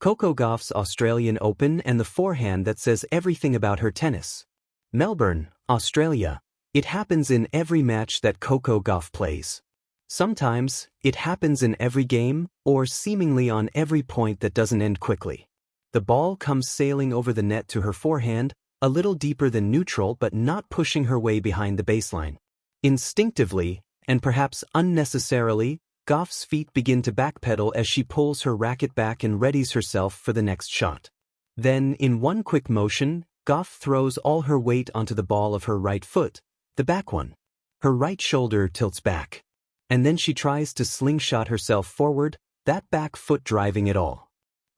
Coco Gauff's Australian Open and the forehand that says everything about her tennis. Melbourne, Australia. It happens in every match that Coco Gauff plays. Sometimes, it happens in every game, or seemingly on every point that doesn't end quickly. The ball comes sailing over the net to her forehand, a little deeper than neutral but not pushing her way behind the baseline. Instinctively, and perhaps unnecessarily, Gauff's feet begin to backpedal as she pulls her racket back and readies herself for the next shot. Then, in one quick motion, Gauff throws all her weight onto the ball of her right foot, the back one. Her right shoulder tilts back. And then she tries to slingshot herself forward, that back foot driving it all.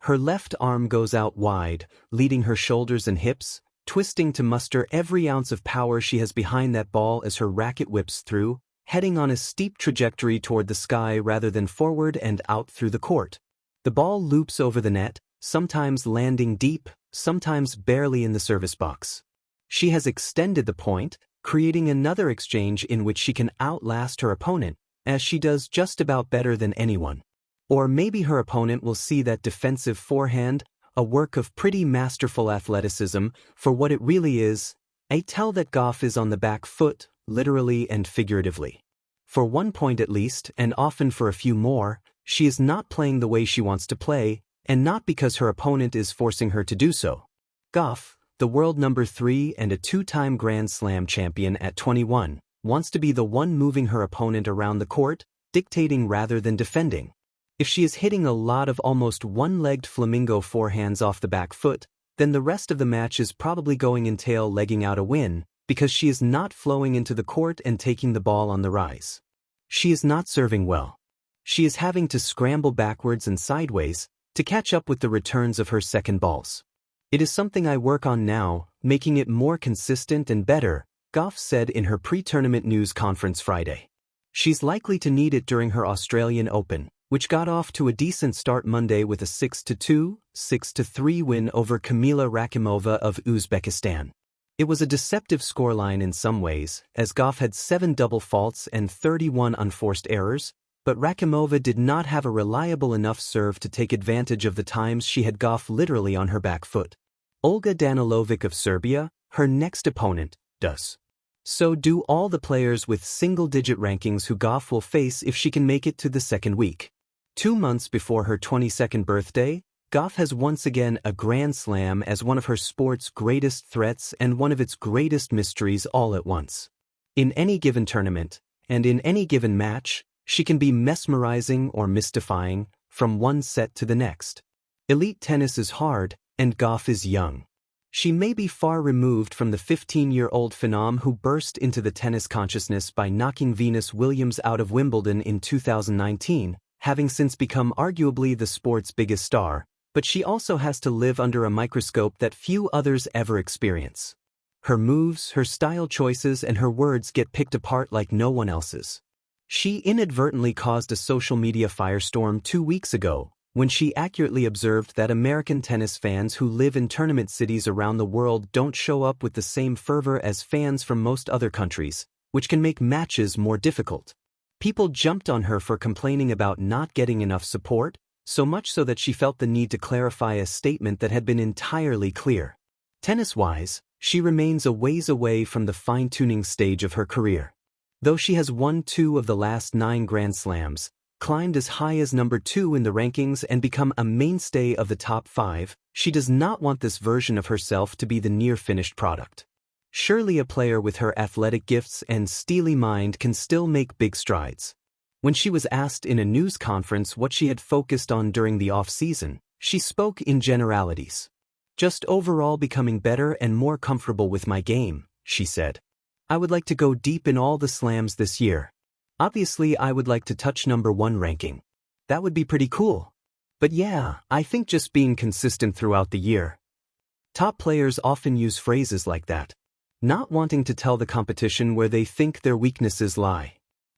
Her left arm goes out wide, leading her shoulders and hips, twisting to muster every ounce of power she has behind that ball as her racket whips through, heading on a steep trajectory toward the sky rather than forward and out through the court. The ball loops over the net, sometimes landing deep, sometimes barely in the service box. She has extended the point, creating another exchange in which she can outlast her opponent, as she does just about better than anyone. Or maybe her opponent will see that defensive forehand, a work of pretty masterful athleticism, for what it really is, a tell that Gauff is on the back foot, literally and figuratively. For 1 point at least, and often for a few more, she is not playing the way she wants to play, and not because her opponent is forcing her to do so. Gauff, the world number 3 and a 2-time Grand Slam champion at 21, wants to be the one moving her opponent around the court, dictating rather than defending. If she is hitting a lot of almost one-legged flamingo forehands off the back foot, then the rest of the match is probably going in tail-legging out a win, because she is not flowing into the court and taking the ball on the rise. She is not serving well. She is having to scramble backwards and sideways to catch up with the returns of her second balls. It is something I work on now, making it more consistent and better, Gauff said in her pre-tournament news conference Friday. She's likely to need it during her Australian Open, which got off to a decent start Monday with a 6-2, 6-3 win over Kamila Rakimova of Uzbekistan. It was a deceptive scoreline in some ways, as Gauff had 7 double faults and 31 unforced errors, but Rakimova did not have a reliable enough serve to take advantage of the times she had Gauff literally on her back foot. Olga Danilovic of Serbia, her next opponent, does. So do all the players with single-digit rankings who Gauff will face if she can make it to the second week. 2 months before her 22nd birthday, Gauff has once again a Grand Slam as one of her sport's greatest threats and one of its greatest mysteries all at once. In any given tournament, and in any given match, she can be mesmerizing or mystifying, from one set to the next. Elite tennis is hard, and Gauff is young. She may be far removed from the 15-year-old phenom who burst into the tennis consciousness by knocking Venus Williams out of Wimbledon in 2019, having since become arguably the sport's biggest star, but she also has to live under a microscope that few others ever experience. Her moves, her style choices, and her words get picked apart like no one else's. She inadvertently caused a social media firestorm 2 weeks ago, when she accurately observed that American tennis fans who live in tournament cities around the world don't show up with the same fervor as fans from most other countries, which can make matches more difficult. People jumped on her for complaining about not getting enough support, so much so that she felt the need to clarify a statement that had been entirely clear. Tennis-wise, she remains a ways away from the fine-tuning stage of her career. Though she has won 2 of the last 9 Grand Slams, climbed as high as number 2 in the rankings and become a mainstay of the top 5, she does not want this version of herself to be the near-finished product. Surely a player with her athletic gifts and steely mind can still make big strides. When she was asked in a news conference what she had focused on during the off-season, she spoke in generalities. Just overall becoming better and more comfortable with my game, she said. I would like to go deep in all the slams this year. Obviously, I would like to touch number 1 ranking. That would be pretty cool. But yeah, I think just being consistent throughout the year. Top players often use phrases like that, not wanting to tell the competition where they think their weaknesses lie.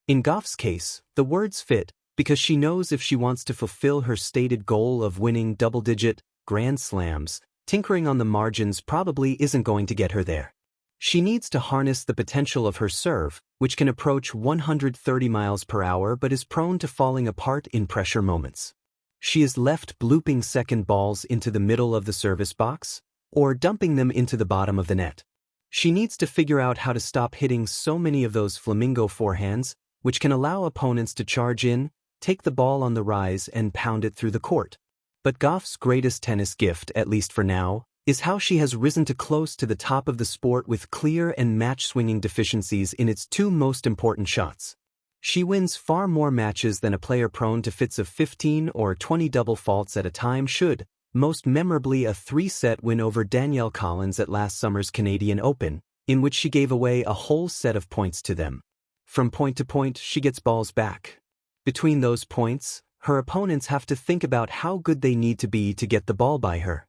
In Gauff's case, the words fit, because she knows if she wants to fulfill her stated goal of winning double-digit Grand Slams, tinkering on the margins probably isn't going to get her there. She needs to harness the potential of her serve, which can approach 130 miles per hour but is prone to falling apart in pressure moments. She is left blooping second balls into the middle of the service box, or dumping them into the bottom of the net. She needs to figure out how to stop hitting so many of those flamingo forehands, which can allow opponents to charge in, take the ball on the rise and pound it through the court. But Gauff's greatest tennis gift, at least for now, is how she has risen to close to the top of the sport with clear and match-swinging deficiencies in its two most important shots. She wins far more matches than a player prone to fits of 15 or 20 double faults at a time should, most memorably a 3-set win over Danielle Collins at last summer's Canadian Open, in which she gave away a whole set of points to them. From point to point, she gets balls back. Between those points, her opponents have to think about how good they need to be to get the ball by her.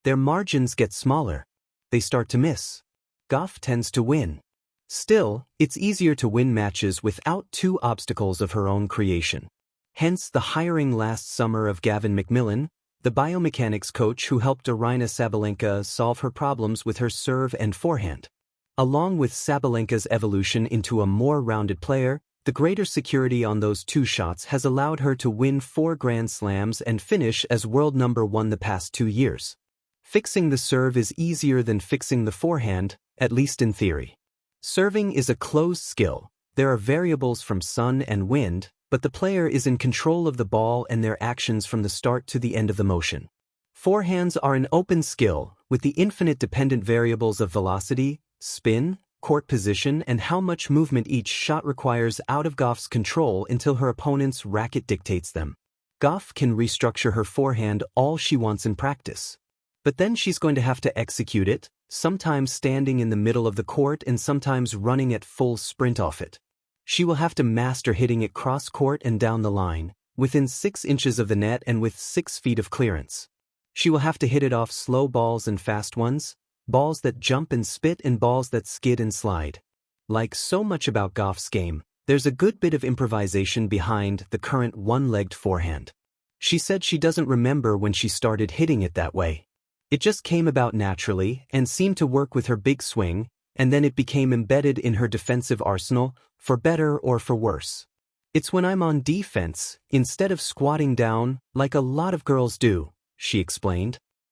Their margins get smaller. They start to miss. Gauff tends to win. Still, it's easier to win matches without two obstacles of her own creation. Hence the hiring last summer of Gavin McMillan, the biomechanics coach who helped Aryna Sabalenka solve her problems with her serve and forehand. Along with Sabalenka's evolution into a more rounded player, the greater security on those two shots has allowed her to win 4 Grand Slams and finish as world number 1 the past 2 years. Fixing the serve is easier than fixing the forehand, at least in theory. Serving is a closed skill. There are variables from sun and wind, but the player is in control of the ball and their actions from the start to the end of the motion. Forehands are an open skill, with the infinite dependent variables of velocity, spin, court position and how much movement each shot requires out of Gauff's control until her opponent's racket dictates them. Gauff can restructure her forehand all she wants in practice. But then she's going to have to execute it, sometimes standing in the middle of the court and sometimes running at full sprint off it. She will have to master hitting it cross-court and down the line, within 6 inches of the net and with 6 feet of clearance. She will have to hit it off slow balls and fast ones, balls that jump and spit and balls that skid and slide. Like so much about Gauff's game, there's a good bit of improvisation behind the current one-legged forehand. She said she doesn't remember when she started hitting it that way. It just came about naturally and seemed to work with her big swing, and then it became embedded in her defensive arsenal, for better or for worse. It's when I'm on defense, instead of squatting down, like a lot of girls do, she explained.